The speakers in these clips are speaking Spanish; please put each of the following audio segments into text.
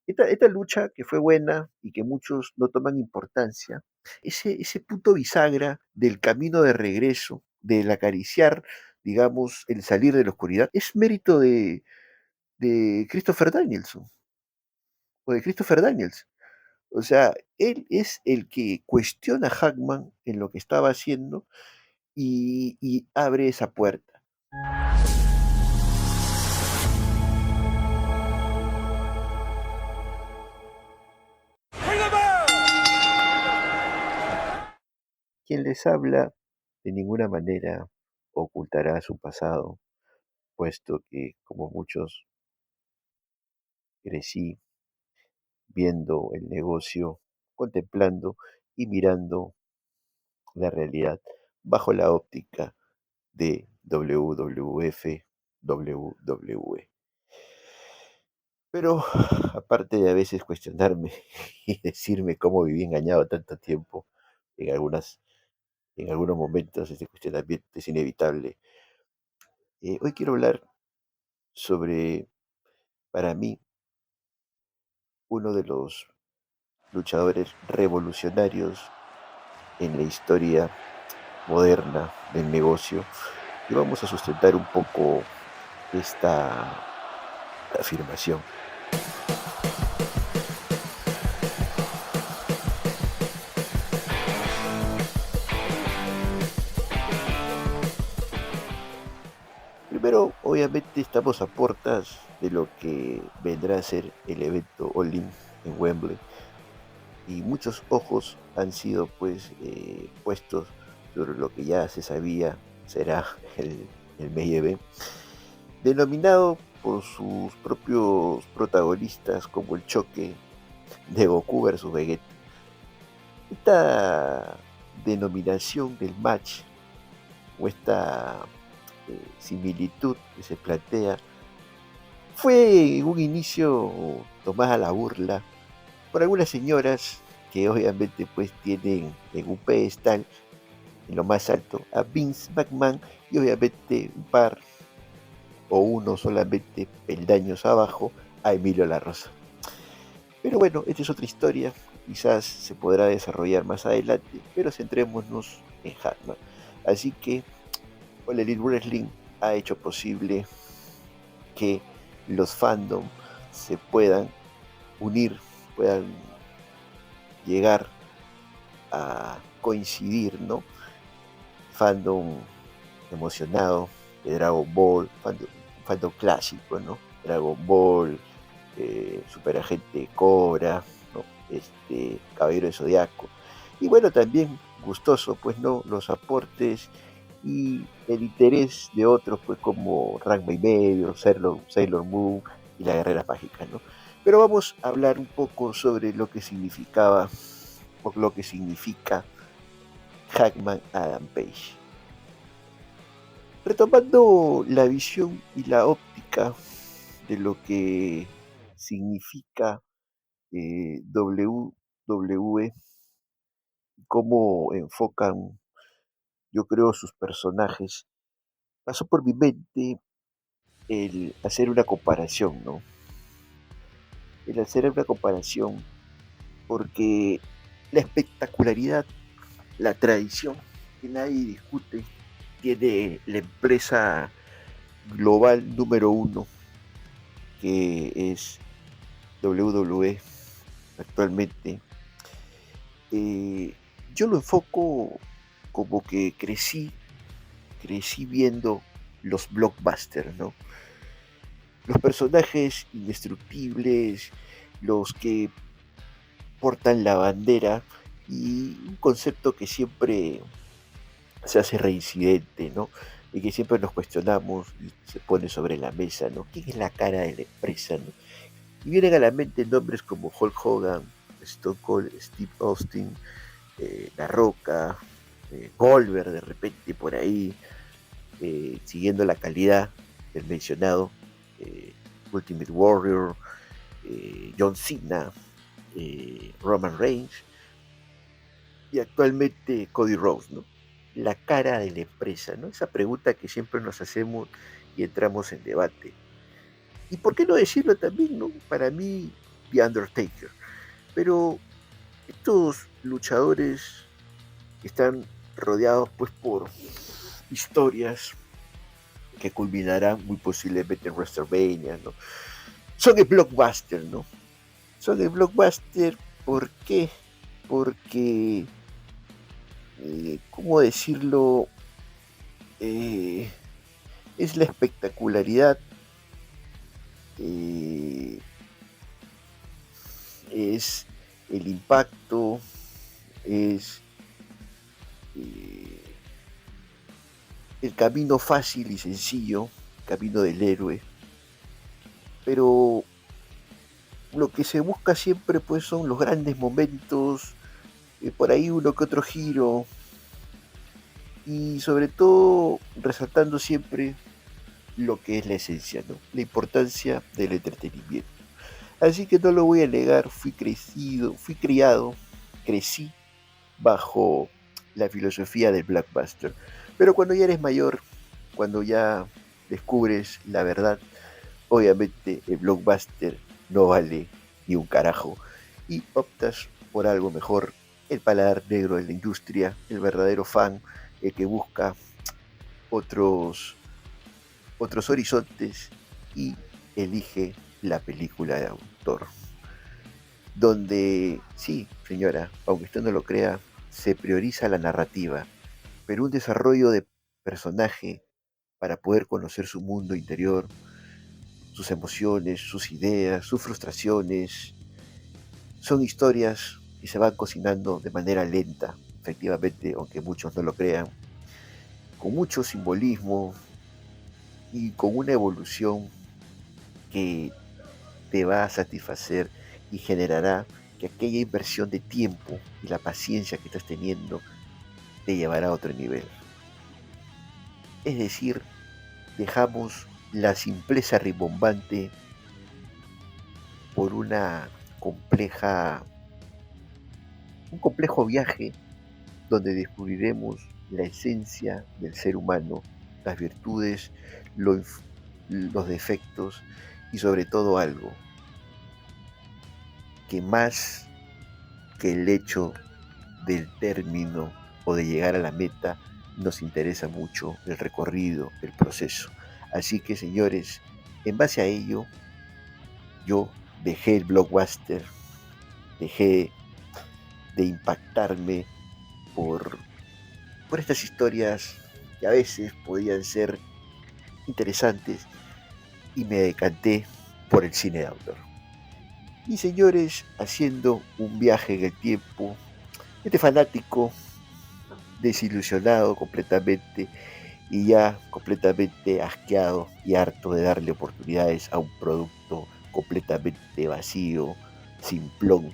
esta lucha que fue buena y que muchos no toman importancia, ese punto bisagra del camino de regreso, del acariciar, digamos, el salir de la oscuridad, es mérito de Christopher Danielson, o de Christopher Daniels. O sea, él es el que cuestiona a Hackman en lo que estaba haciendo y abre esa puerta. Quien les habla de ninguna manera ocultará su pasado, puesto que, como muchos, crecí viendo el negocio, contemplando y mirando la realidad bajo la óptica de WWF, WWE. Pero aparte de a veces cuestionarme y decirme cómo viví engañado tanto tiempo, en algunas, en algunos momentos este cuestionamiento es inevitable. Hoy quiero hablar sobre, para mí, uno de los luchadores revolucionarios en la historia moderna del negocio y vamos a sustentar un poco esta afirmación. Primero, obviamente, estamos a puertas de lo que vendrá a ser el evento All In en Wembley y muchos ojos han sido puestos sobre lo que ya se sabía será el main event, denominado por sus propios protagonistas como el choque de Goku versus Vegeta. Esta denominación del match o esta similitud que se plantea fue en un inicio tomada a la burla por algunas señoras que obviamente pues tienen en un pedestal en lo más alto a Vince McMahon y obviamente un par o uno solamente peldaños abajo a Emilio La Rosa. Pero bueno, esta es otra historia, quizás se podrá desarrollar más adelante, pero centrémonos en Hackman. Así que All Elite Wrestling ha hecho posible que los fandom se puedan unir, puedan llegar a coincidir, ¿no? Fandom emocionado de Dragon Ball, fandom clásico, ¿no? Dragon Ball, Super Agente Cobra, ¿no? Caballero de Zodiaco. Y bueno, también gustoso, pues, ¿no? Los aportes y el interés de otros, pues, como Ranma y Medio, Sailor Moon y la Guerrera Mágica, ¿no? Pero vamos a hablar un poco sobre lo que significaba, o lo que significa Hackman Adam Page. Retomando la visión y la óptica de lo que significa WWE, cómo enfocan, yo creo, sus personajes, pasó por mi mente el hacer una comparación, ¿no? El hacer una comparación porque la espectacularidad, la tradición que nadie discute, tiene la empresa global número uno, que es WWE actualmente. Yo lo enfoco como que crecí viendo los blockbusters, ¿no? Los personajes indestructibles, los que portan la bandera y un concepto que siempre se hace reincidente, ¿no? Y que siempre nos cuestionamos y se pone sobre la mesa, ¿no? ¿Quién es la cara de la empresa, no? Y vienen a la mente nombres como Hulk Hogan, Stone Cold, Steve Austin, La Roca, Goldberg de repente por ahí, siguiendo la calidad del mencionado, eh, Ultimate Warrior, John Cena, Roman Reigns y actualmente Cody Rhodes, ¿no? La cara de la empresa, ¿no? Esa pregunta que siempre nos hacemos y entramos en debate. ¿Y por qué no decirlo también, no? Para mí, The Undertaker. Pero estos luchadores están rodeados pues por historias que culminarán muy posiblemente en WrestleMania, ¿no? Son el blockbuster, ¿no? Son el blockbuster, ¿por qué? Porque, ¿cómo decirlo? Eh, es la espectacularidad, eh, es el impacto, es eh, el camino fácil y sencillo, camino del héroe, pero lo que se busca siempre pues son los grandes momentos, por ahí uno que otro giro y sobre todo resaltando siempre lo que es la esencia, ¿no? La importancia del entretenimiento. Así que no lo voy a negar, fui criado, crecí bajo la filosofía del blockbuster. Pero cuando ya eres mayor, cuando ya descubres la verdad, obviamente el blockbuster no vale ni un carajo y optas por algo mejor, el paladar negro de la industria, el verdadero fan, el que busca otros, otros horizontes y elige la película de autor. Donde, sí, señora, aunque usted no lo crea, se prioriza la narrativa, pero un desarrollo de personaje para poder conocer su mundo interior, sus emociones, sus ideas, sus frustraciones. Son historias que se van cocinando de manera lenta, efectivamente, aunque muchos no lo crean, con mucho simbolismo y con una evolución que te va a satisfacer y generará que aquella inversión de tiempo y la paciencia que estás teniendo te llevará a otro nivel. Es decir, dejamos la simpleza rimbombante por un complejo viaje donde descubriremos la esencia del ser humano, las virtudes, lo los defectos y sobre todo algo que más que el hecho del término o de llegar a la meta, nos interesa mucho el recorrido, el proceso. Así que señores, en base a ello, yo dejé el blockbuster, dejé de impactarme por, por estas historias que a veces podían ser interesantes y me decanté por el cine de autor. Y señores, haciendo un viaje en el tiempo, este fanático desilusionado completamente y ya completamente asqueado y harto de darle oportunidades a un producto completamente vacío, simplón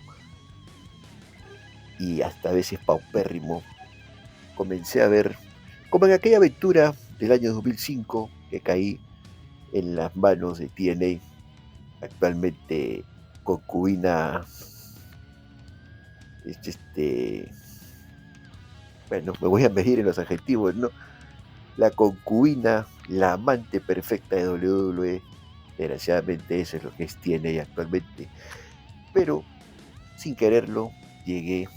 y hasta a veces paupérrimo, comencé a ver, como en aquella aventura del año 2005 que caí en las manos de TNA, actualmente concubina, este, bueno, me voy a medir en los adjetivos, ¿no? La concubina, la amante perfecta de WWE, desgraciadamente eso es lo que es TNA actualmente, pero sin quererlo llegué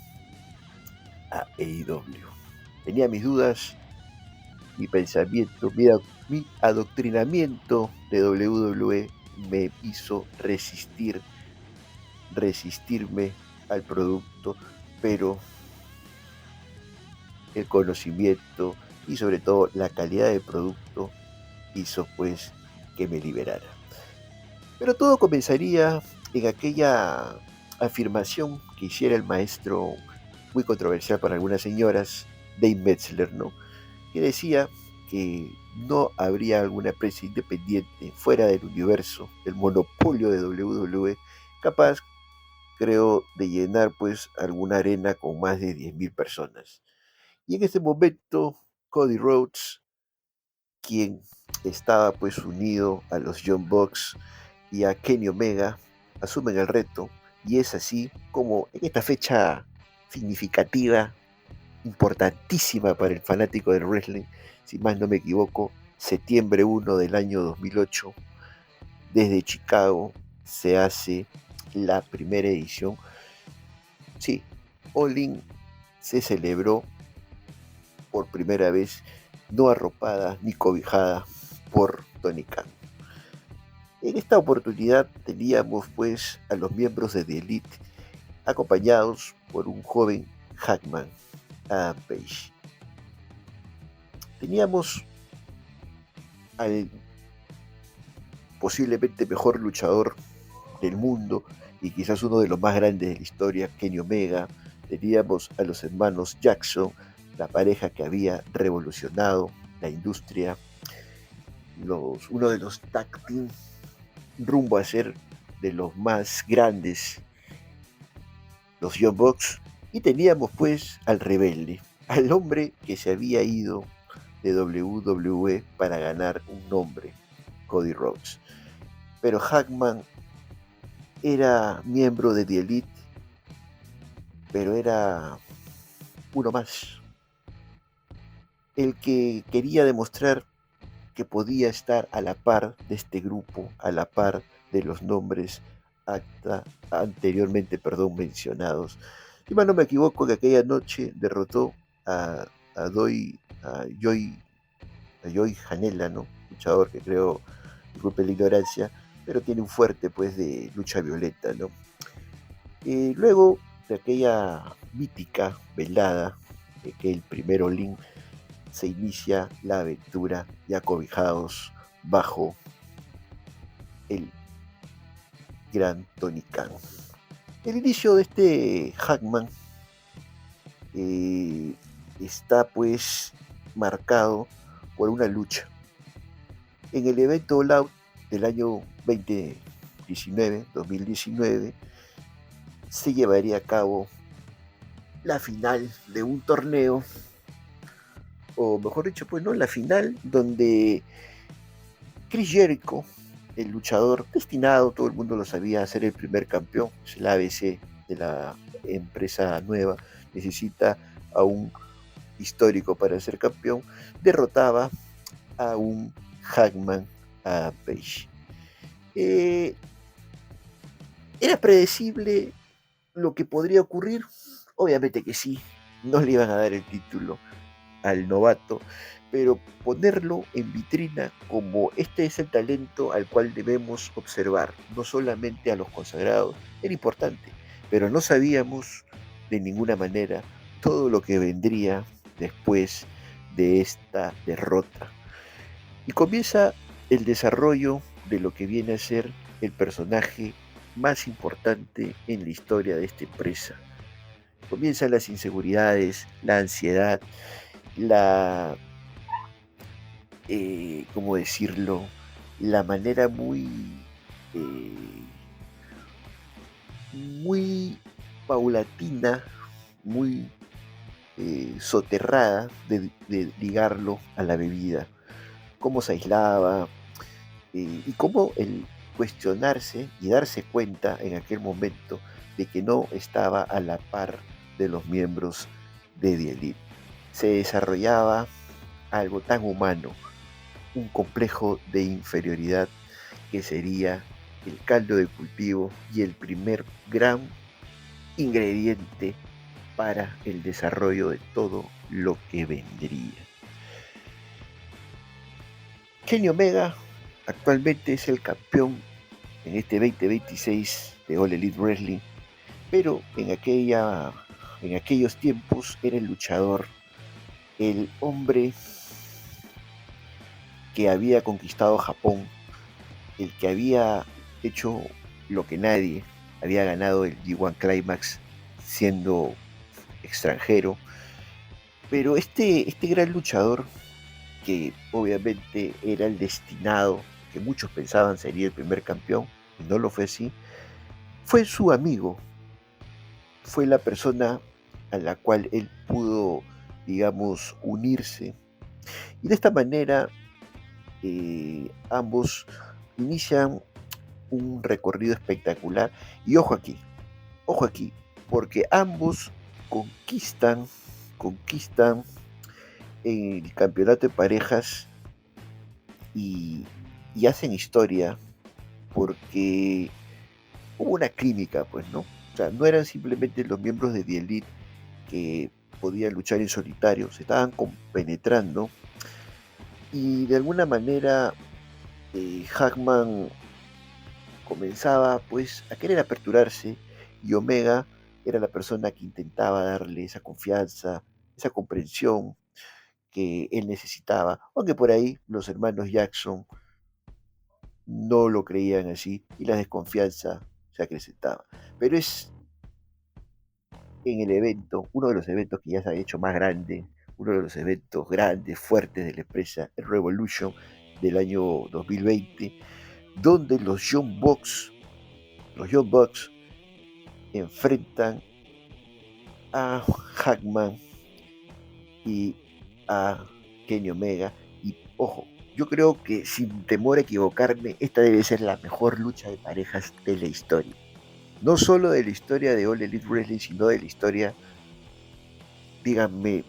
a AEW. Tenía mis dudas, mi pensamiento, mi adoctrinamiento de WWE me hizo resistirme al producto, pero el conocimiento y sobre todo la calidad del producto hizo pues que me liberara. Pero todo comenzaría en aquella afirmación que hiciera el maestro, muy controversial para algunas señoras, Dave Metzler, ¿no? Que decía que no habría alguna empresa independiente fuera del universo, del monopolio de WWE, capaz, creo, de llenar pues alguna arena con más de 10.000 personas. Y en ese momento, Cody Rhodes, quien estaba pues unido a los Young Bucks y a Kenny Omega, asumen el reto y es así como en esta fecha significativa, importantísima para el fanático del wrestling, si más no me equivoco, septiembre 1 del año 2008, desde Chicago se hace la primera edición, sí, All In se celebró por primera vez no arropada ni cobijada por Tony Khan. En esta oportunidad teníamos pues a los miembros de The Elite acompañados por un joven Hackman, Adam Page. Teníamos al posiblemente mejor luchador del mundo y quizás uno de los más grandes de la historia, Kenny Omega. Teníamos a los hermanos Jackson, la pareja que había revolucionado la industria, uno de los tag team rumbo a ser de los más grandes, los Young Bucks. Y teníamos pues al rebelde, al hombre que se había ido de WWE para ganar un nombre, Cody Rhodes. Pero Hackman era miembro de The Elite, pero era uno más. El que quería demostrar que podía estar a la par de este grupo, a la par de los nombres anteriormente mencionados. Si mal no me equivoco, que aquella noche derrotó a, a, Doi, a Joy Janela, ¿no? Luchador que creo, disculpe la ignorancia, pero tiene un fuerte pues de lucha violenta, ¿no? Luego de aquella mítica velada, de que el primero Link se inicia la aventura ya cobijados bajo el gran Tony Khan. El inicio de este Hackman está pues marcado por una lucha. En el evento All Out del año 2019, se llevaría a cabo la final de un torneo, o mejor dicho, pues no, la final donde Chris Jericho, el luchador destinado, todo el mundo lo sabía, a ser el primer campeón, es el ABC de la empresa nueva, necesita a un histórico para ser campeón, derrotaba a un Hackman, a Page. ¿Era predecible lo que podría ocurrir? Obviamente que sí, no le iban a dar el título al novato, pero ponerlo en vitrina como este es el talento al cual debemos observar, no solamente a los consagrados, era importante, pero no sabíamos de ninguna manera todo lo que vendría después de esta derrota. Y comienza el desarrollo de lo que viene a ser el personaje más importante en la historia de esta empresa. Comienzan las inseguridades, la ansiedad, la, ¿cómo decirlo? La manera muy paulatina, muy soterrada de ligarlo a la bebida. Cómo se aislaba y cómo el cuestionarse y darse cuenta en aquel momento de que no estaba a la par de los miembros de The Elite. Se desarrollaba algo tan humano, un complejo de inferioridad que sería el caldo de cultivo y el primer gran ingrediente para el desarrollo de todo lo que vendría. Kenny Omega actualmente es el campeón en este 2026 de All Elite Wrestling, pero en aquellos tiempos era el luchador, el hombre que había conquistado Japón, el que había hecho lo que nadie, había ganado el G1 Climax siendo extranjero, pero este gran luchador, que obviamente era el destinado, que muchos pensaban sería el primer campeón, y no lo fue así, fue su amigo, fue la persona a la cual él pudo, digamos, unirse. Y de esta manera ambos inician un recorrido espectacular. Y ojo aquí, porque ambos conquistan el campeonato de parejas y hacen historia porque hubo una química, pues, ¿no? O sea, no eran simplemente los miembros de The Elite que podían luchar en solitario, se estaban compenetrando y de alguna manera Hackman comenzaba pues a querer aperturarse y Omega era la persona que intentaba darle esa confianza, esa comprensión que él necesitaba, aunque por ahí los hermanos Jackson no lo creían así y la desconfianza se acrecentaba. Pero es en el evento, uno de los eventos que ya se ha hecho más grande, uno de los eventos grandes, fuertes de la empresa, el Revolution del año 2020, donde los Young Bucks enfrentan a Hackman y a Kenny Omega. Y ojo, yo creo que sin temor a equivocarme, esta debe ser la mejor lucha de parejas de la historia. No solo de la historia de All Elite Wrestling, sino de la historia, díganme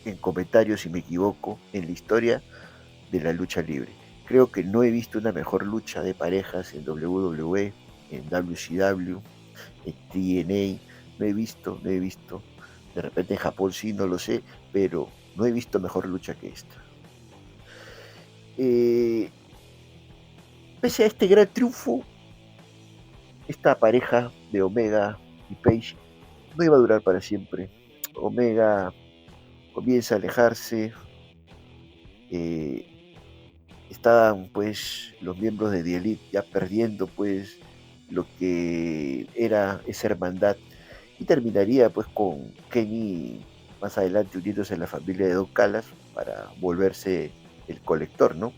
en comentarios si me equivoco, en la historia de la lucha libre. Creo que no he visto una mejor lucha de parejas en WWE, en WCW, en TNA. No he visto. De repente en Japón sí, no lo sé, pero no he visto mejor lucha que esta. Eh, Pese a este gran triunfo, esta pareja de Omega y Page no iba a durar para siempre. Omega comienza a alejarse, eh, estaban pues los miembros de The Elite ya perdiendo pues lo que era esa hermandad y terminaría pues con Kenny más adelante uniéndose a la familia de Don Callas para volverse el colector, ¿no?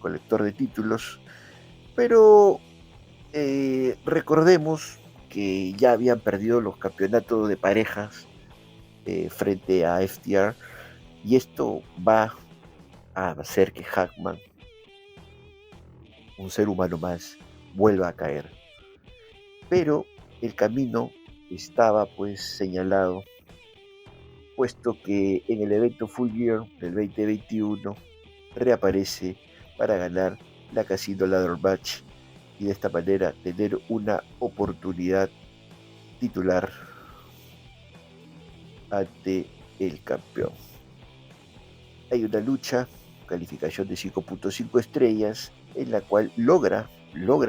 Colector de títulos, pero recordemos que ya habían perdido los campeonatos de parejas frente a FTR y esto va a hacer que Hackman, un ser humano más, vuelva a caer. Pero el camino estaba pues señalado, puesto que en el evento Full Gear del 2021 reaparece para ganar la Casino Ladder Match y de esta manera tener una oportunidad titular ante el campeón. Hay una lucha, calificación de 5.5 estrellas, en la cual logra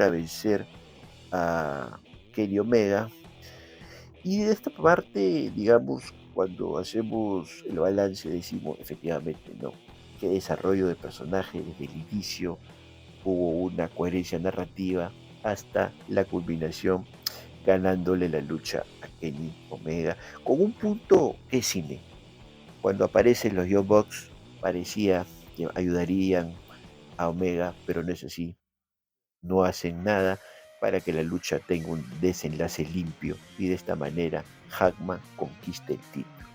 vencer a Kenny Omega. Y de esta parte, digamos, cuando hacemos el balance, decimos efectivamente, no, qué desarrollo de personaje desde el inicio, hubo una coherencia narrativa hasta la culminación, ganándole la lucha a Kenny Omega, con un punto que es cine. Cuando aparecen los Young Bucks, parecía que ayudarían a Omega, pero no es así, no hacen nada para que la lucha tenga un desenlace limpio y de esta manera Hackman conquista el título.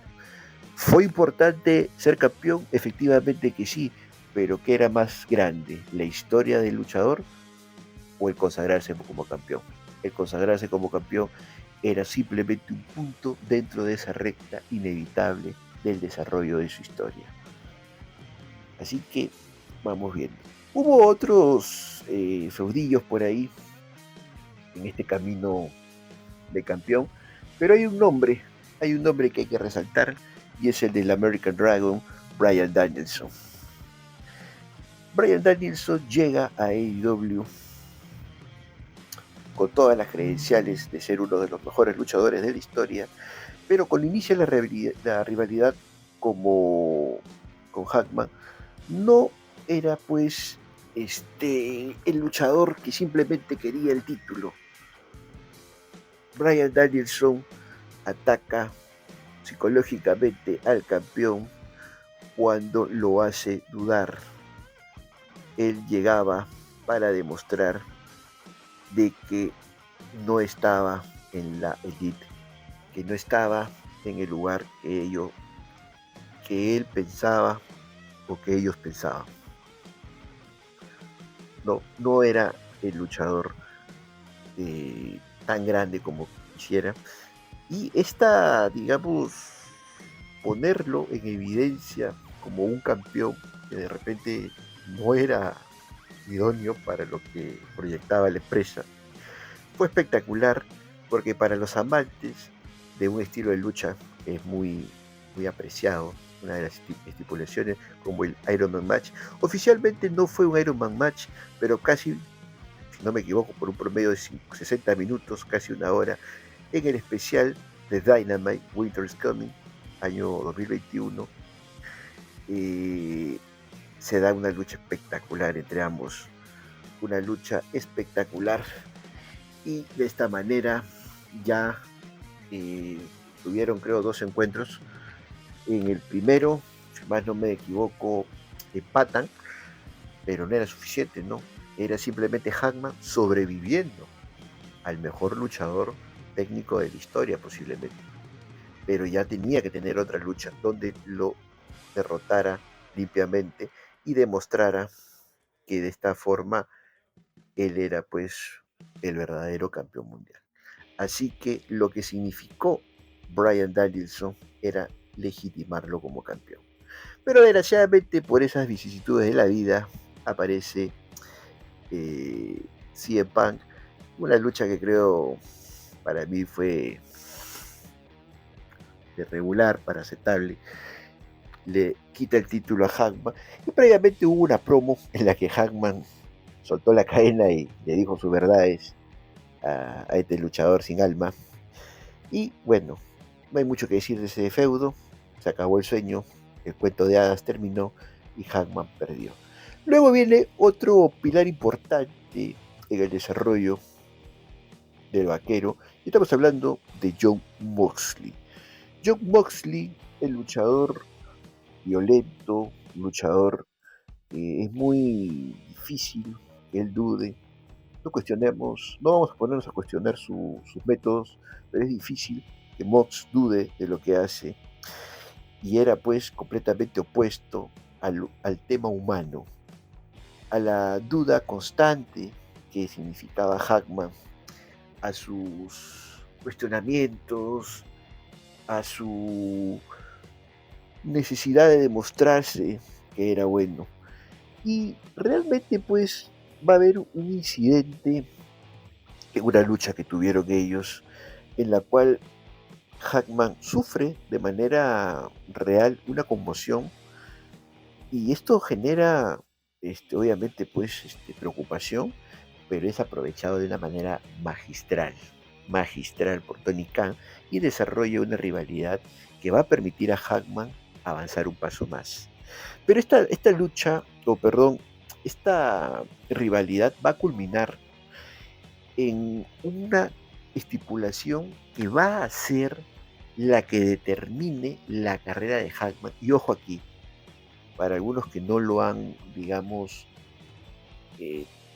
¿Fue importante ser campeón? Efectivamente que sí, pero ¿qué era más grande? ¿La historia del luchador o el consagrarse como campeón? El consagrarse como campeón era simplemente un punto dentro de esa recta inevitable del desarrollo de su historia. Así que vamos viendo. Hubo otros feudillos por ahí en este camino de campeón, pero hay un nombre que hay que resaltar y es el del American Dragon, Bryan Danielson. Bryan Danielson llega a AEW con todas las credenciales de ser uno de los mejores luchadores de la historia, pero cuando inicia la rivalidad como con Hackman, no era pues el luchador que simplemente quería el título. Bryan Danielson ataca psicológicamente al campeón cuando lo hace dudar. Él llegaba para demostrar de que no estaba en la elite, que no estaba en el lugar que él pensaba o que ellos pensaban. No era el luchador tan grande como quisiera. Y esta, digamos, ponerlo en evidencia como un campeón que de repente no era idóneo para lo que proyectaba la empresa, fue espectacular porque para los amantes de un estilo de lucha es muy apreciado, una de las estipulaciones como el Iron Man Match. Oficialmente no fue un Iron Man Match, pero casi, si no me equivoco, por un promedio de 60 minutos, casi una hora, en el especial de Dynamite Winter's Coming, año 2021, eh, se da una lucha espectacular entre ambos, una lucha espectacular, y de esta manera ya eh, tuvieron, creo, dos encuentros. En el primero, si más no me equivoco, empatan, pero no era suficiente, ¿no? Era simplemente Hangman sobreviviendo al mejor luchador técnico de la historia, posiblemente. Pero ya tenía que tener otra lucha donde lo derrotara limpiamente y demostrara que de esta forma él era pues el verdadero campeón mundial. Así que lo que significó Bryan Danielson era legitimarlo como campeón. Pero desgraciadamente por esas vicisitudes de la vida aparece CM Punk, una lucha que creo para mí fue de regular para aceptable. Le quita el título a Hangman y previamente hubo una promo en la que Hangman soltó la cadena y le dijo sus verdades a este luchador sin alma. Y bueno, no hay mucho que decir de ese feudo, se acabó el sueño, el cuento de hadas terminó y Hangman perdió. Luego viene otro pilar importante en el desarrollo del vaquero, y estamos hablando de Jon Moxley. Jon Moxley, el luchador violento, luchador que es muy difícil que él dude. No cuestionemos, no vamos a ponernos a cuestionar sus métodos, pero es difícil que Mox dude de lo que hace, y era pues completamente opuesto al tema humano, a la duda constante que significaba Hackman, a sus cuestionamientos, a su necesidad de demostrarse que era bueno. Y realmente pues va a haber un incidente, una lucha que tuvieron ellos, en la cual Hackman sufre de manera real una conmoción, y esto genera obviamente pues preocupación, pero es aprovechado de una manera magistral por Tony Khan, y desarrolla una rivalidad que va a permitir a Hackman avanzar un paso más. Pero esta lucha, o perdón, esta rivalidad va a culminar en una estipulación que va a ser la que determine la carrera de Hackman. Y ojo aquí, para algunos que no lo han, digamos,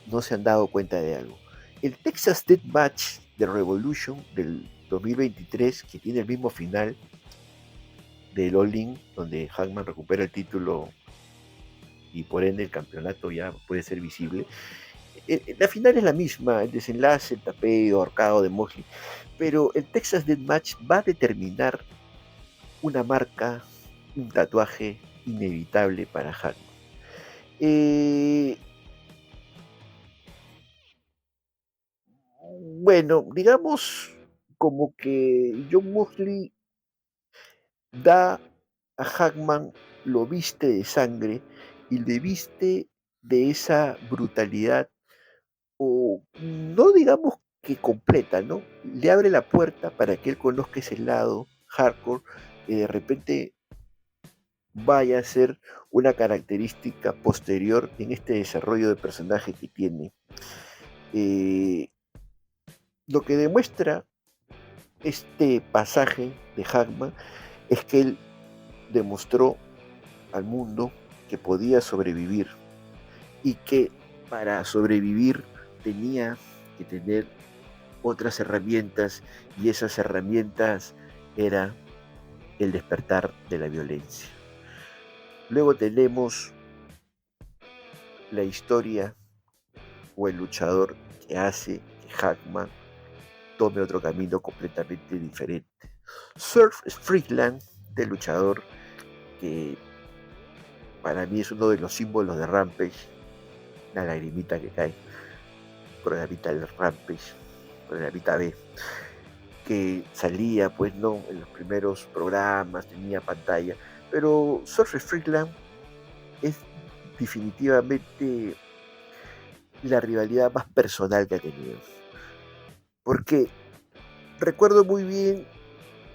no se han dado cuenta de algo. El Texas Death Match de Revolution del 2023, que tiene el mismo final del All In, donde Hackman recupera el título y por ende el campeonato ya puede ser visible. La final es la misma, el desenlace, el tapeo, ahorcado de Moxley, pero el Texas Death Match va a determinar una marca, un tatuaje inevitable para Hackman. Eh, bueno, digamos como que John Moxley da a Hackman, lo viste de sangre y le viste de esa brutalidad, o no digamos que completa, ¿no? Le abre la puerta para que él conozca ese lado hardcore que de repente vaya a ser una característica posterior en este desarrollo de personaje que tiene. Eh, lo que demuestra este pasaje de Hackman es que él demostró al mundo que podía sobrevivir, y que para sobrevivir tenía que tener otras herramientas, y esas herramientas era el despertar de la violencia. Luego tenemos la historia o el luchador que hace que Hackman tome otro camino completamente diferente. Surf Strickland, del luchador que para mí es uno de los símbolos de Rampage, la lagrimita que cae, programita del Rampage, Dinamita B, que salía, pues, ¿no? En los primeros programas, tenía pantalla, pero Surfer Strickland es definitivamente la rivalidad más personal que ha tenido. Porque recuerdo muy bien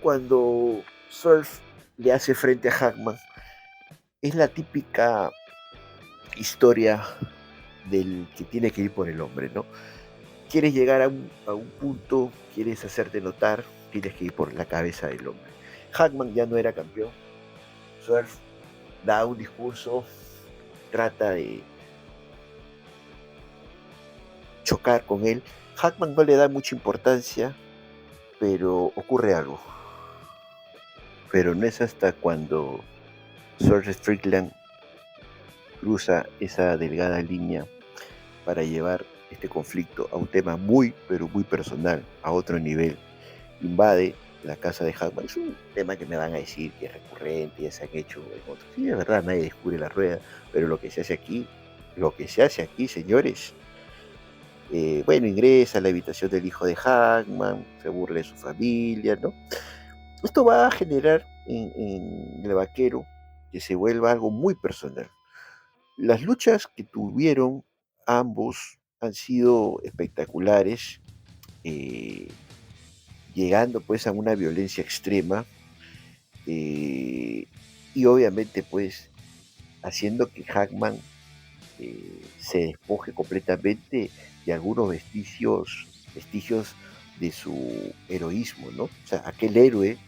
cuando Surf le hace frente a Hackman. Es la típica historia del que tiene que ir por el hombre, ¿no? Quieres llegar a un punto, quieres hacerte notar, tienes que ir por la cabeza del hombre. Hackman ya no era campeón. Surf da un discurso, trata de chocar con él. Hackman no le da mucha importancia, pero ocurre algo. Pero no es hasta cuando Surf Strickland cruza esa delgada línea para llevar este conflicto a un tema muy, pero muy personal, a otro nivel. Invade la casa de Hackman. Es un tema que me van a decir que es recurrente, ya se han hecho en otros. Sí, es verdad, nadie descubre la rueda, pero lo que se hace aquí, señores, bueno, ingresa a la habitación del hijo de Hackman, se burla de su familia, ¿no? Esto va a generar en el vaquero que se vuelva algo muy personal. Las luchas que tuvieron ambos han sido espectaculares, eh, llegando pues a una violencia extrema, eh, y obviamente pues haciendo que Hackman se despoje completamente de algunos vestigios de su heroísmo, ¿no? O sea, aquel héroe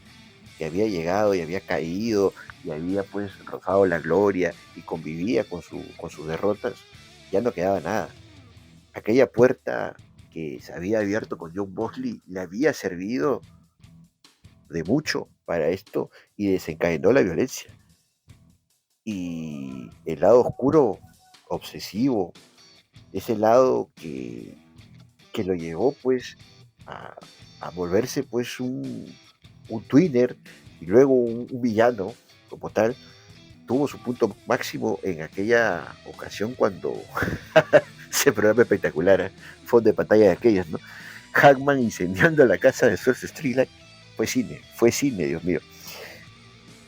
que había llegado y había caído y había pues rozado la gloria y convivía con sus derrotas, ya no quedaba nada. Aquella puerta que se había abierto con John Bosley le había servido de mucho para esto y desencadenó la violencia. Y el lado oscuro, obsesivo, ese lado que lo llevó pues a, a volverse pues un twinner y luego un villano como tal, tuvo su punto máximo en aquella ocasión cuando ese programa espectacular, fondo de pantalla de aquellas, ¿no? Hackman incendiando la casa de Source Strickland, fue cine, Dios mío.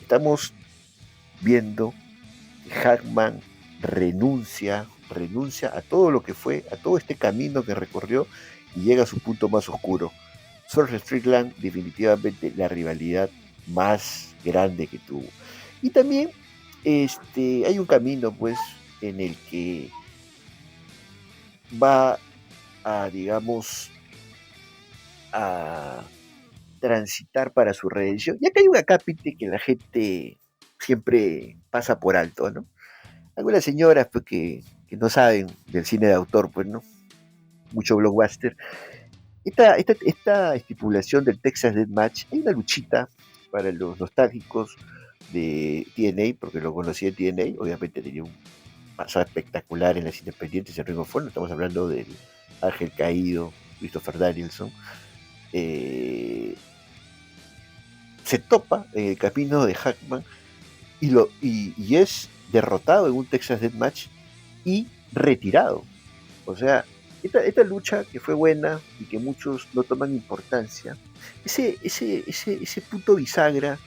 Estamos viendo que Hackman renuncia a todo lo que fue, a todo este camino que recorrió y llega a su punto más oscuro. Source Strickland, definitivamente la rivalidad más grande que tuvo. Y también hay un camino, pues, en el que va a, digamos, a transitar para su redención. Ya que hay un acápite que la gente siempre pasa por alto, ¿no? Algunas señoras pues, que no saben del cine de autor, pues, ¿no? Mucho blockbuster. Esta estipulación del Texas Deathmatch, hay una luchita para los nostálgicos de TNA, porque lo conocí en TNA, obviamente tenía un pasado espectacular en las independientes en Ring of Honor, estamos hablando del Ángel Caído, Christopher Danielson, eh, se topa en el camino de Hackman y es derrotado en un Texas Deathmatch y retirado. O sea, esta lucha que fue buena y que muchos no toman importancia, ese punto bisagra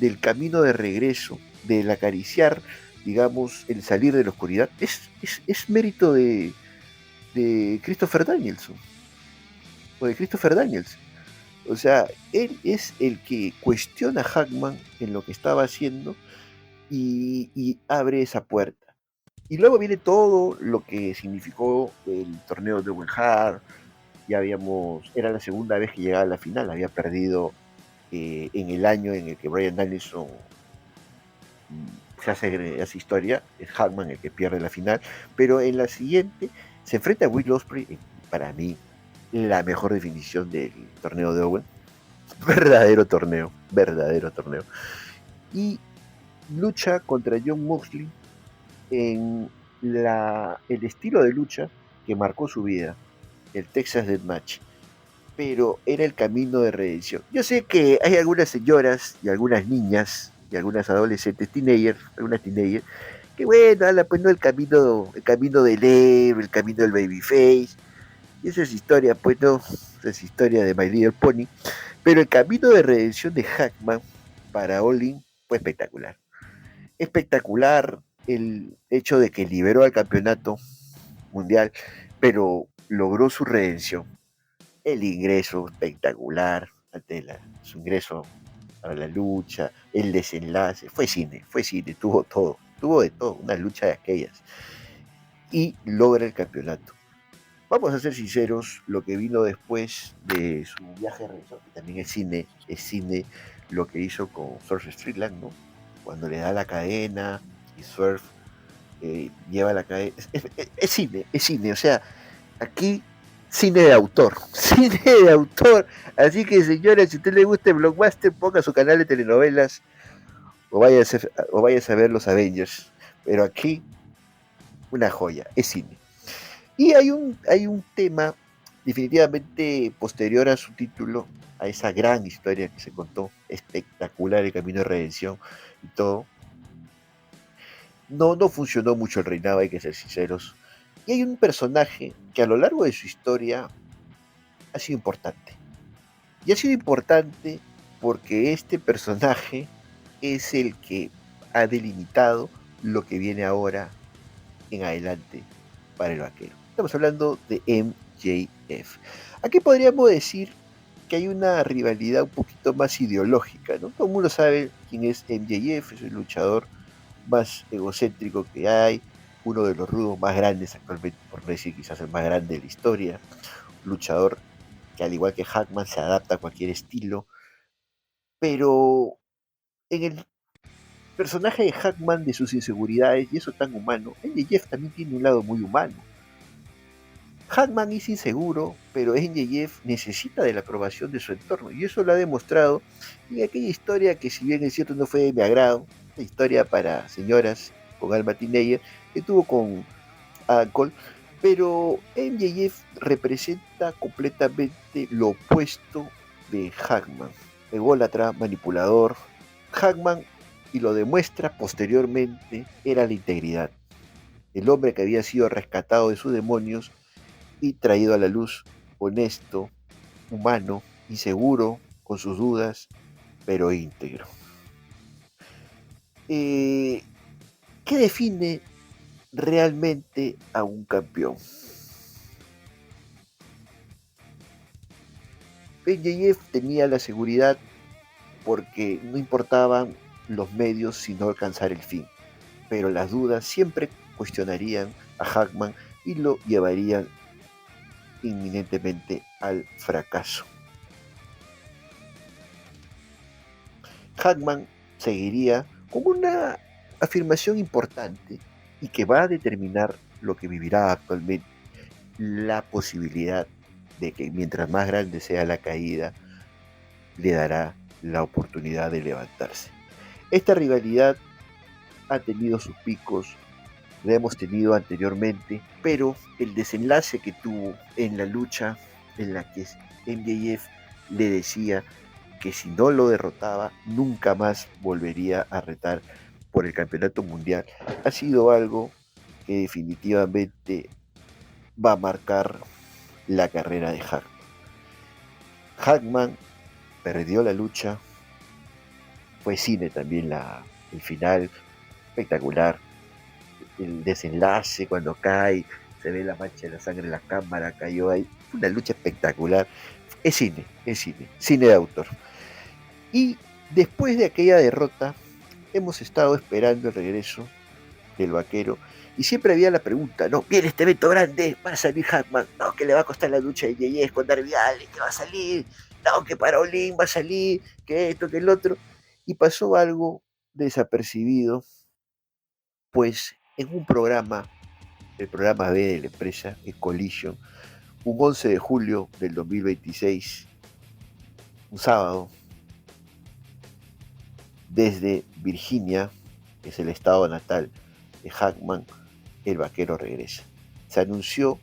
del camino de regreso, del acariciar, digamos, el salir de la oscuridad, es mérito de Christopher Danielson, o de Christopher Daniels. O sea, él es el que cuestiona a Hackman en lo que estaba haciendo y abre esa puerta. Y luego viene todo lo que significó el torneo de Owen Hart. Era la segunda vez que llegaba a la final, había perdido en el año en el que Bryan Danielson hace historia, es Hackman el que pierde la final, pero en la siguiente se enfrenta a Will Ospreay, para mí la mejor definición del torneo de Owen, verdadero torneo, y lucha contra John Moxley en el estilo de lucha que marcó su vida, el Texas Deathmatch, pero era el camino de redención. Yo sé que hay algunas señoras y algunas niñas y algunas adolescentes, algunas teenagers, que bueno, pues no el camino del héroe, el camino del babyface, Y esa es historia, pues no, esa es historia de My Little Pony. Pero el camino de redención de Hackman para Olin fue espectacular. Espectacular el hecho de que liberó al campeonato mundial, pero logró su redención. El ingreso espectacular, su ingreso a la lucha, el desenlace, fue cine, tuvo de todo, una lucha de aquellas. Y logra el campeonato. Vamos a ser sinceros, lo que vino después de su viaje de regreso, que también es cine lo que hizo con Surf Streetland, ¿no? Cuando le da la cadena y Surf lleva la cadena. Es cine, o sea, aquí cine de autor, cine de autor. Así que señora, si a usted le gusta el Blockbuster, ponga su canal de telenovelas o váyase a ver los Avengers. Pero aquí, una joya, es cine. Y hay un tema definitivamente posterior a su título, a esa gran historia que se contó, espectacular, el camino de redención y todo. No funcionó mucho el reinado, hay que ser sinceros. Y hay un personaje que a lo largo de su historia ha sido importante. Y ha sido importante porque este personaje es el que ha delimitado lo que viene ahora en adelante para el vaquero. Estamos hablando de MJF. Aquí podríamos decir que hay una rivalidad un poquito más ideológica, ¿no? Todo el mundo sabe quién es MJF, es el luchador más egocéntrico que hay, uno de los rudos más grandes actualmente, por no decir quizás el más grande de la historia, un luchador que al igual que Hackman se adapta a cualquier estilo, pero en el personaje de Hackman, de sus inseguridades y eso tan humano, MJF también tiene un lado muy humano. Hackman es inseguro, pero NJF necesita de la aprobación de su entorno, y eso lo ha demostrado en aquella historia que, si bien es cierto, no fue de mi agrado, una historia para señoras con alma teenager, que tuvo con Adam Cole, pero MJF representa completamente lo opuesto de Hackman, ególatra, manipulador. Hackman, y lo demuestra posteriormente, era la integridad, el hombre que había sido rescatado de sus demonios y traído a la luz, honesto, humano, inseguro, con sus dudas, pero íntegro. ¿Qué define realmente a un campeón? NJF tenía la seguridad porque no importaban los medios sino alcanzar el fin, pero las dudas siempre cuestionarían a Hackman y lo llevarían inminentemente al fracaso. Hackman seguiría como una afirmación importante y que va a determinar lo que vivirá actualmente, la posibilidad de que mientras más grande sea la caída, le dará la oportunidad de levantarse. Esta rivalidad ha tenido sus picos, la hemos tenido anteriormente, pero el desenlace que tuvo en la lucha en la que MJF le decía que si no lo derrotaba, nunca más volvería a retar por el campeonato mundial, ha sido algo que definitivamente va a marcar la carrera de Hackman. Hackman perdió la lucha, fue cine también el final, espectacular, el desenlace cuando cae, se ve la mancha de la sangre en la cámara, cayó ahí, fue una lucha espectacular, cine de autor. Y después de aquella derrota, hemos estado esperando el regreso del vaquero y siempre había la pregunta, no, viene este evento grande, va a salir Hackman, no, que le va a costar la lucha de Yeyes con Darby Allin, que va a salir, no, que para Olin va a salir, que esto, que el otro, y pasó algo desapercibido, pues en un programa, el programa B de la empresa, en Collision, un 11 de julio del 2026, un sábado, desde Virginia, que es el estado natal de Hackman, el vaquero regresa. Se anunció,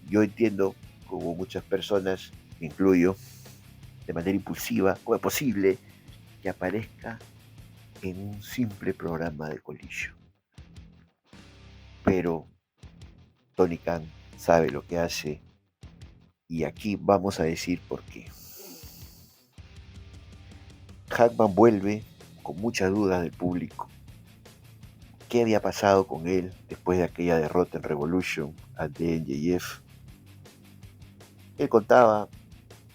yo entiendo, como muchas personas, me incluyo, de manera impulsiva, ¿cómo es posible que aparezca en un simple programa de Collision? Pero Tony Khan sabe lo que hace Y aquí vamos a decir por qué. Hackman vuelve con muchas dudas del público. ¿Qué había pasado con él después de aquella derrota en Revolution ante NJF? Él contaba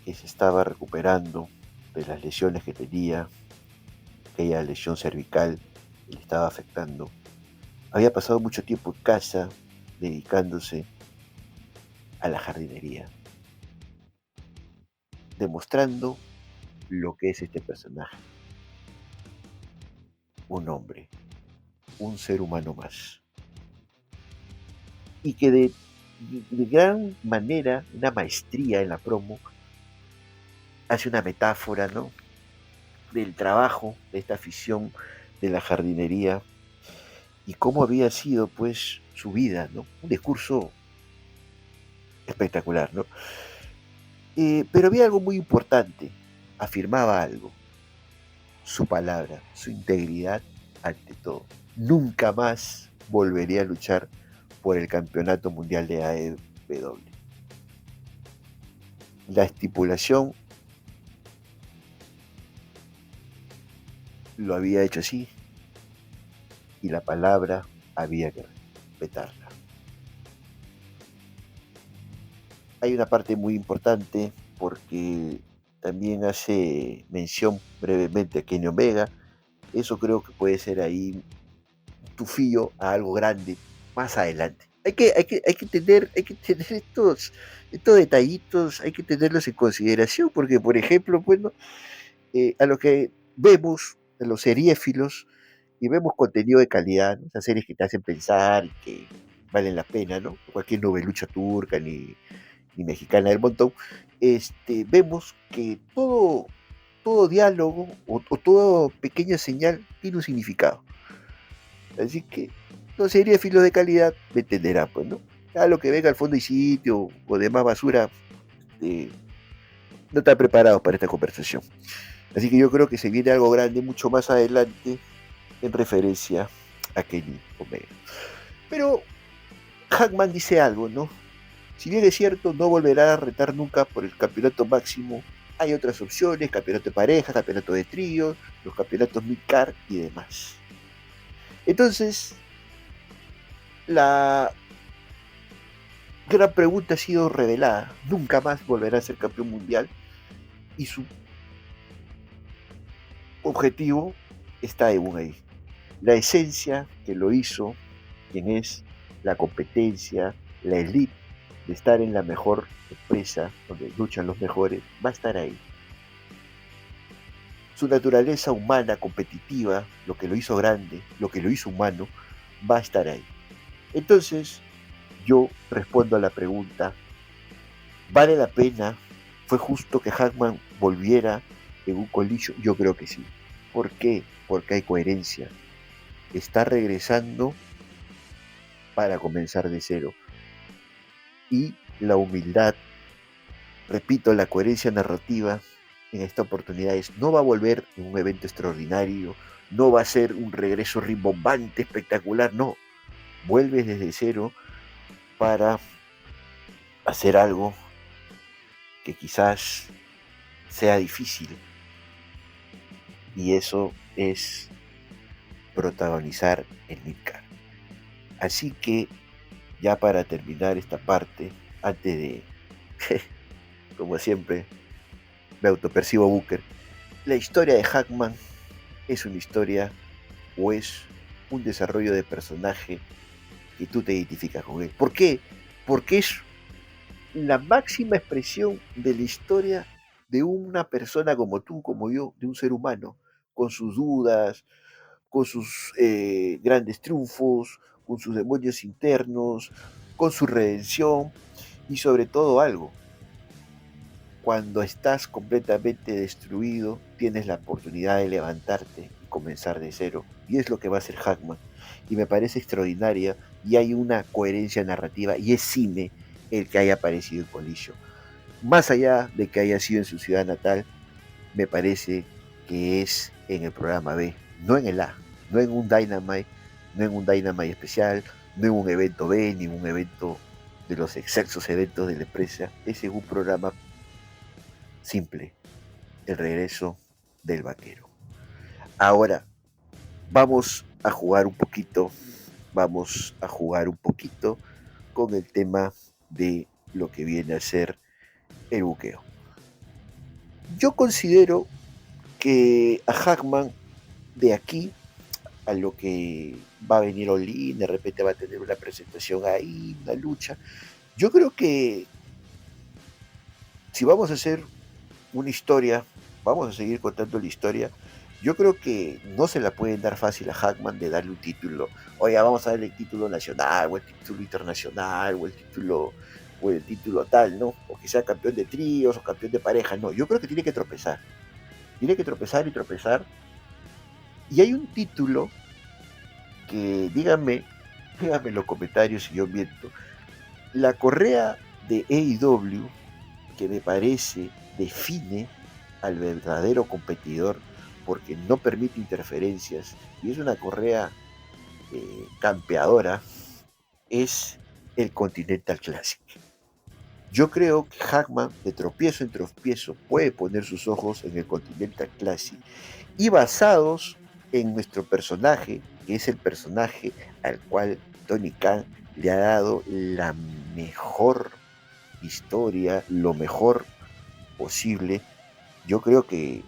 que se estaba recuperando de las lesiones que tenía, aquella lesión cervical que le estaba afectando. Había pasado mucho tiempo en casa dedicándose a la jardinería, demostrando lo que es este personaje. Un hombre, un ser humano más. Y que de gran manera, una maestría en la promo, hace una metáfora, ¿no? Del trabajo, de esta afición de la jardinería y cómo había sido, pues, su vida, ¿no? Un discurso espectacular, ¿no? Pero había algo muy importante, afirmaba algo, su palabra, su integridad ante todo. Nunca más volvería a luchar por el campeonato mundial de AEW. La estipulación lo había hecho así y la palabra había que respetarla. Hay una parte muy importante porque también hace mención brevemente a Kenny Omega. Eso creo que puede ser ahí un tufillo a algo grande más adelante. Hay que tener estos detallitos, hay que tenerlos en consideración, porque por ejemplo, bueno, a lo que vemos, a los seriéfilos, y vemos contenido de calidad, ¿no? Esas series que te hacen pensar y que valen la pena, ¿no? Cualquier novelucha turca ni mexicana del montón, vemos que todo diálogo o toda pequeña señal tiene un significado. Así que los seriéfilos de calidad me entenderán, pues, ¿no? Ya lo que venga al fondo y sitio o demás basura, eh, no están preparados para esta conversación. Así que yo creo que se viene algo grande mucho más adelante en referencia a Kenny Omega. Pero Hackman dice algo, ¿no? Si bien es cierto, no volverá a retar nunca por el campeonato máximo, hay otras opciones, campeonato de pareja, campeonato de tríos, los campeonatos mid-card y demás. Entonces, la gran pregunta ha sido revelada. Nunca más volverá a ser campeón mundial y su objetivo está aún ahí. La esencia que lo hizo, quien es la competencia, la elite de estar en la mejor empresa donde luchan los mejores, va a estar ahí. Su naturaleza humana, competitiva, lo que lo hizo grande, lo que lo hizo humano, va a estar ahí. Entonces, yo respondo a la pregunta, ¿vale la pena? ¿Fue justo que Hackman volviera en un colillo? Yo creo que sí. ¿Por qué? Porque hay coherencia. Está regresando para comenzar de cero. Y la humildad, repito, la coherencia narrativa en esta oportunidad es, no va a volver en un evento extraordinario, no va a ser un regreso rimbombante, espectacular, no. Vuelve desde cero para hacer algo que quizás sea difícil, y eso es protagonizar el Midcard. Así que, ya para terminar esta parte, antes de, como siempre, me autopercibo Booker, la historia de Hackman es una historia o es un desarrollo de personaje que tú te identificas con él. ¿Por qué? Porque es la máxima expresión de la historia de una persona como tú, como yo, de un ser humano, con sus dudas, con sus grandes triunfos, con sus demonios internos, con su redención y sobre todo algo. Cuando estás completamente destruido, tienes la oportunidad de levantarte y comenzar de cero. Y es lo que va a hacer Hackman. Y me parece extraordinaria y hay una coherencia narrativa y es cine el que haya aparecido en Collision. Más allá de que haya sido en su ciudad natal, me parece que es en el programa B, no en el A, no en un Dynamite, no en un Dynamite especial, no en un evento B, ni un evento de los excelsos eventos de la empresa es en un programa simple, el regreso del vaquero. Ahora, vamos a jugar un poquito, vamos a jugar un poquito con el tema de lo que viene a ser el buqueo. Yo considero que a Hackman de aquí a lo que va a venir Olin, de repente va a tener una presentación ahí, una lucha. Yo creo que si vamos a hacer una historia, vamos a seguir contando la historia. Yo creo que no se la pueden dar fácil a Hackman de darle un título. Oye, vamos a darle el título nacional, o el título internacional, o el título tal, ¿no? O que sea campeón de tríos, o campeón de pareja. No, yo creo que tiene que tropezar. Tiene que tropezar y tropezar. Y hay un título que, díganme en los comentarios si yo miento. La correa de AEW, que me parece define al verdadero competidor porque no permite interferencias y es una correa campeadora, es el Continental Classic. Yo creo que Hackman, de tropiezo en tropiezo, puede poner sus ojos en el Continental Classic y basados en nuestro personaje, que es el personaje al cual Tony Khan le ha dado la mejor historia, lo mejor posible. Yo creo que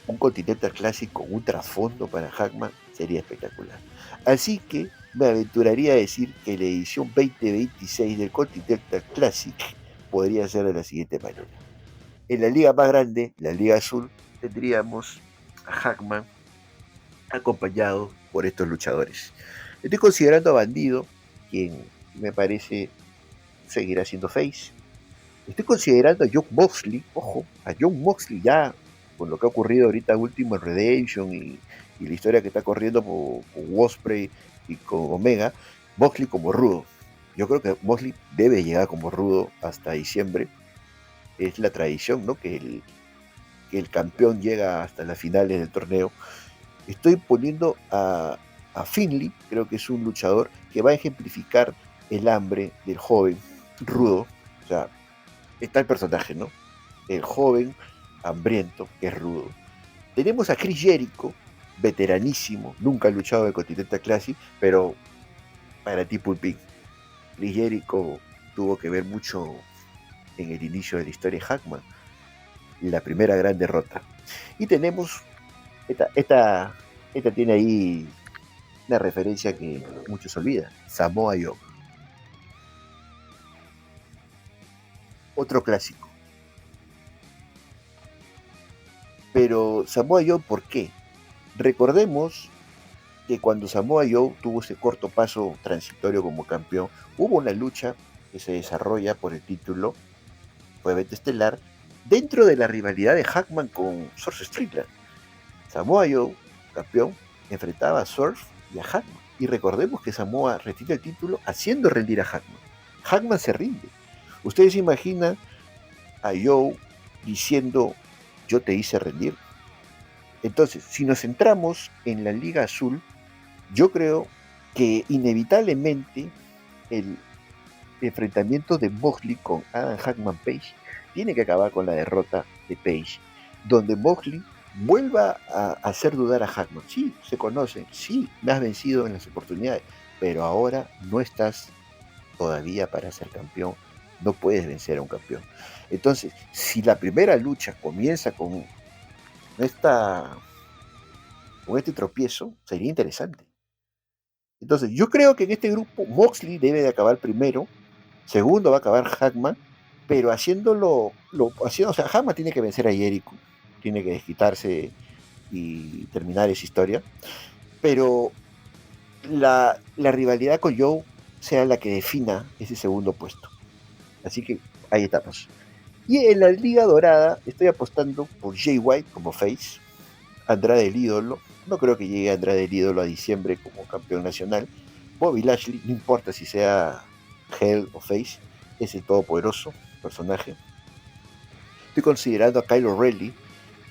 un Continental Classic con un trasfondo para Hackman sería espectacular. Así que me aventuraría a decir que la edición 2026 del Continental Classic podría ser de la siguiente manera. En la liga más grande, la Liga Azul, tendríamos a Hackman acompañado por estos luchadores. Estoy considerando a Bandido, quien me parece seguirá siendo face. Estoy considerando a Jon Moxley, ojo, a Jon Moxley ya con lo que ha ocurrido ahorita último en Redemption y la historia que está corriendo con Ospreay y con Omega, Moxley como rudo. Yo creo que Moxley debe llegar como rudo hasta diciembre. Es la tradición, ¿no? Que el campeón llega hasta las finales del torneo. Estoy poniendo a Finley, creo que es un luchador que va a ejemplificar el hambre del joven rudo. O sea, está el personaje, ¿no? El joven hambriento, que es rudo. Tenemos a Chris Jericho, veteranísimo, nunca ha luchado en el Continental Classic, pero para ti Pulpín. Chris Jericho tuvo que ver mucho en el inicio de la historia de Hackman, la primera gran derrota. Y tenemos, esta tiene ahí una referencia que muchos olvidan, Samoa Joe. Otro clásico. Pero Samoa Joe, ¿por qué? Recordemos que cuando Samoa Joe tuvo ese corto paso transitorio como campeón, hubo una lucha que se desarrolla por el título, fue evento estelar, dentro de la rivalidad de Hackman con Surf Strickland. Samoa Joe, campeón, enfrentaba a Surf y a Hackman. Y recordemos que Samoa retira el título haciendo rendir a Hackman. Hackman se rinde. Ustedes se imaginan a Joe diciendo, yo te hice rendir. Entonces, si nos centramos en la Liga Azul, yo creo que inevitablemente el enfrentamiento de Moxley con Adam Hackman Page tiene que acabar con la derrota de Page, donde Moxley vuelva a hacer dudar a Hackman. Sí, se conocen, sí, me has vencido en las oportunidades, pero ahora no estás todavía para ser campeón, no puedes vencer a un campeón. Entonces, si la primera lucha comienza esta, con este tropiezo, sería interesante. Entonces, yo creo que en este grupo Moxley debe de acabar primero, segundo va a acabar Hackman, pero o sea, Hackman tiene que vencer a Jericho, tiene que desquitarse y terminar esa historia, pero la rivalidad con Joe sea la que defina ese segundo puesto. Así que ahí estamos. Y en la Liga Dorada estoy apostando por Jay White como face, Andrade el ídolo. No creo que llegue Andrade el ídolo a diciembre como campeón nacional. Bobby Lashley, no importa si sea Hell o Face, es el todopoderoso personaje. Estoy considerando a Kyle O'Reilly,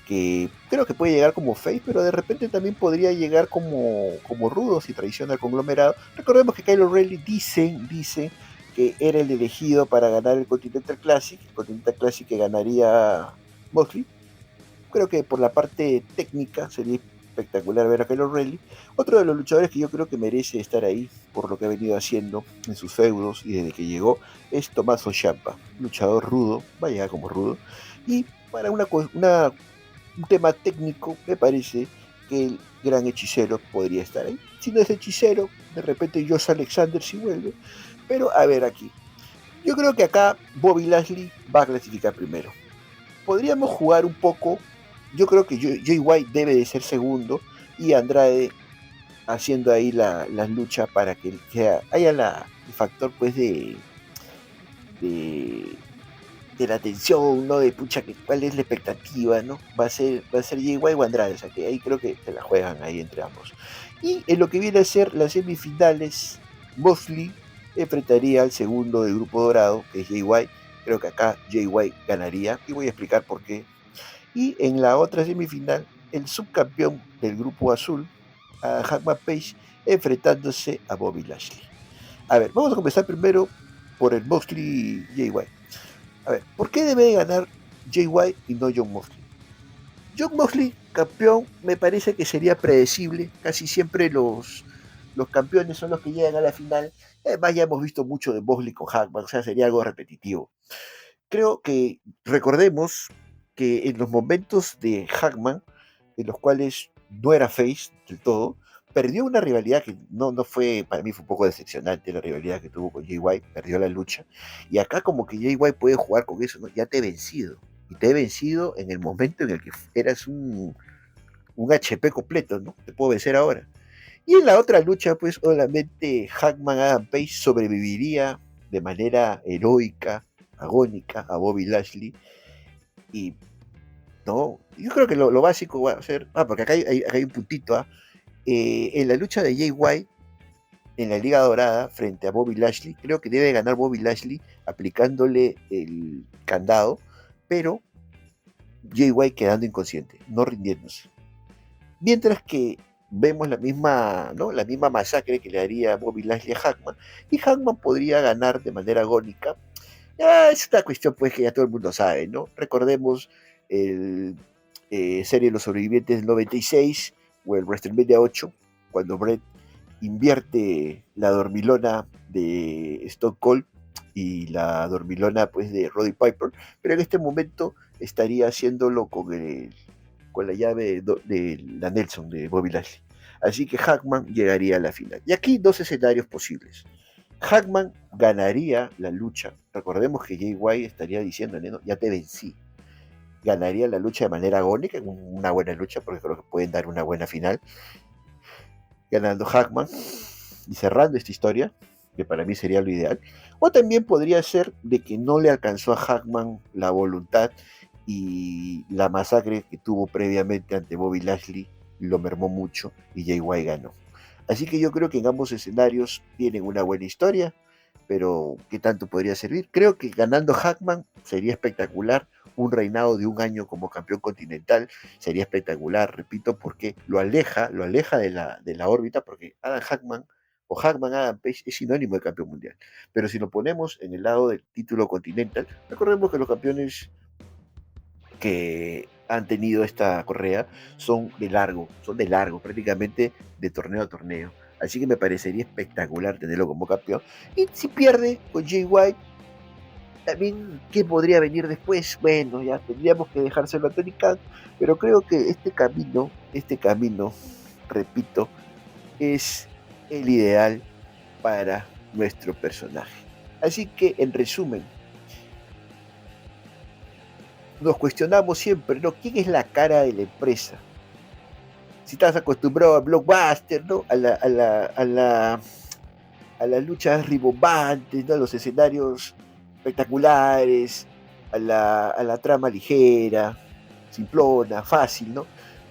que creo que puede llegar como Face, pero de repente también podría llegar como rudo si traiciona al conglomerado. Recordemos que Kyle O'Reilly dice que que era el elegido para ganar el Continental Classic que ganaría Moxley. Creo que por la parte técnica sería espectacular ver a Kyle O'Reilly. Otro de los luchadores que yo creo que merece estar ahí por lo que ha venido haciendo en sus feudos y desde que llegó es Tommaso Ciampa, luchador rudo, vaya como rudo. Y para un tema técnico me parece que el gran hechicero podría estar ahí. Si no es hechicero, de repente Josh Alexander si vuelve. Pero a ver aquí. Yo creo que acá Bobby Lashley va a clasificar primero. Podríamos jugar un poco. Yo creo que Jay White debe de ser segundo y Andrade haciendo ahí la lucha para que haya el factor pues de, de la tensión, ¿no? De pucha, cuál es la expectativa, ¿no? Va a ser Jay White o Andrade, o sea que ahí creo que se la juegan ahí entre ambos. Y en lo que viene a ser las semifinales, Moxley enfrentaría al segundo del grupo dorado, que es Jay White. Creo que acá Jay White ganaría y voy a explicar por qué. Y en la otra semifinal, el subcampeón del grupo azul, a Hangman Page, enfrentándose a Bobby Lashley. A ver, vamos a comenzar primero por el Moxley Jay White. A ver, ¿por qué debe ganar Jay White y no Jon Moxley? Jon Moxley, campeón, me parece que sería predecible. Casi siempre los campeones son los que llegan a la final. Además, ya hemos visto mucho de Moxley con Hangman, o sea, sería algo repetitivo. Creo que recordemos que en los momentos de Hangman, en los cuales no era face del todo, perdió una rivalidad que no fue, para mí fue un poco decepcionante la rivalidad que tuvo con Jay White, perdió la lucha, y acá como que Jay White puede jugar con eso, ¿no? Ya te he vencido, y te he vencido en el momento en el que eras un HP completo, ¿no? Te puedo vencer ahora. Y en la otra lucha, pues obviamente Hangman Adam Page sobreviviría de manera heroica, agónica a Bobby Lashley, y no, yo creo que lo básico va a ser, porque acá hay un puntito, en la lucha de Jay White en la Liga Dorada frente a Bobby Lashley, creo que debe ganar Bobby Lashley aplicándole el candado, pero Jay White quedando inconsciente, no rindiéndose. Mientras que vemos la misma, ¿no? La misma masacre que le haría Bobby Lashley a Hangman, y Hangman podría ganar de manera agónica. Es una cuestión pues que ya todo el mundo sabe, ¿no? Recordemos el serie de los sobrevivientes del 96 o el WrestleMania 8, cuando Bret invierte la dormilona de Stone Cold y la dormilona pues de Roddy Piper, pero en este momento estaría haciéndolo con la llave de la Nelson de Bobby Lashley. Así que Hangman llegaría a la final. Y aquí dos escenarios posibles. Hangman ganaría la lucha. Recordemos que Jay White estaría diciendo, no, ya te vencí. Ganaría la lucha de manera agónica, una buena lucha, porque creo que pueden dar una buena final. Ganando Hangman y cerrando esta historia, que para mí sería lo ideal. O también podría ser de que no le alcanzó a Hangman la voluntad y la masacre que tuvo previamente ante Bobby Lashley lo mermó mucho y Jay White ganó. Así que yo creo que en ambos escenarios tienen una buena historia, pero ¿qué tanto podría servir? Creo que ganando Hackman sería espectacular, un reinado de un año como campeón continental sería espectacular, repito, porque lo aleja de la órbita, porque Adam Hackman o Hackman Adam Page es sinónimo de campeón mundial. Pero si lo ponemos en el lado del título continental, recordemos que los campeones que han tenido esta correa son de largo, prácticamente de torneo a torneo. Así que me parecería espectacular tenerlo como campeón. Y si pierde con Jay White, también, ¿qué podría venir después? Bueno, ya tendríamos que dejárselo a Tony Khan, pero creo que este camino, repito, es el ideal para nuestro personaje. Así que, en resumen, nos cuestionamos siempre, ¿no? ¿Quién es la cara de la empresa? Si estás acostumbrado a blockbuster, ¿no? A las luchas ribombantes, ¿no? A los escenarios espectaculares, a la trama ligera, simplona, fácil, ¿no?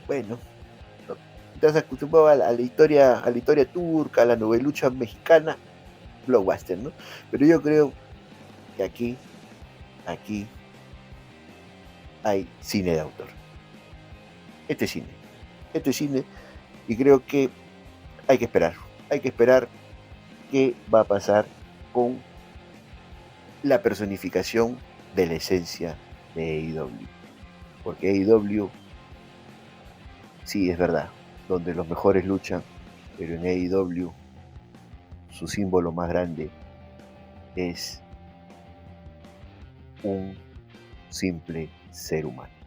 Bueno, ¿no? Estás acostumbrado a la historia turca, a la novelucha mexicana, blockbuster, ¿no? Pero yo creo que aquí hay cine de autor. Este es cine. Este es cine y creo que hay que esperar. Hay que esperar qué va a pasar con la personificación de la esencia de AEW. Porque AEW, sí, es verdad, donde los mejores luchan, pero en AEW su símbolo más grande es un simple ser humano.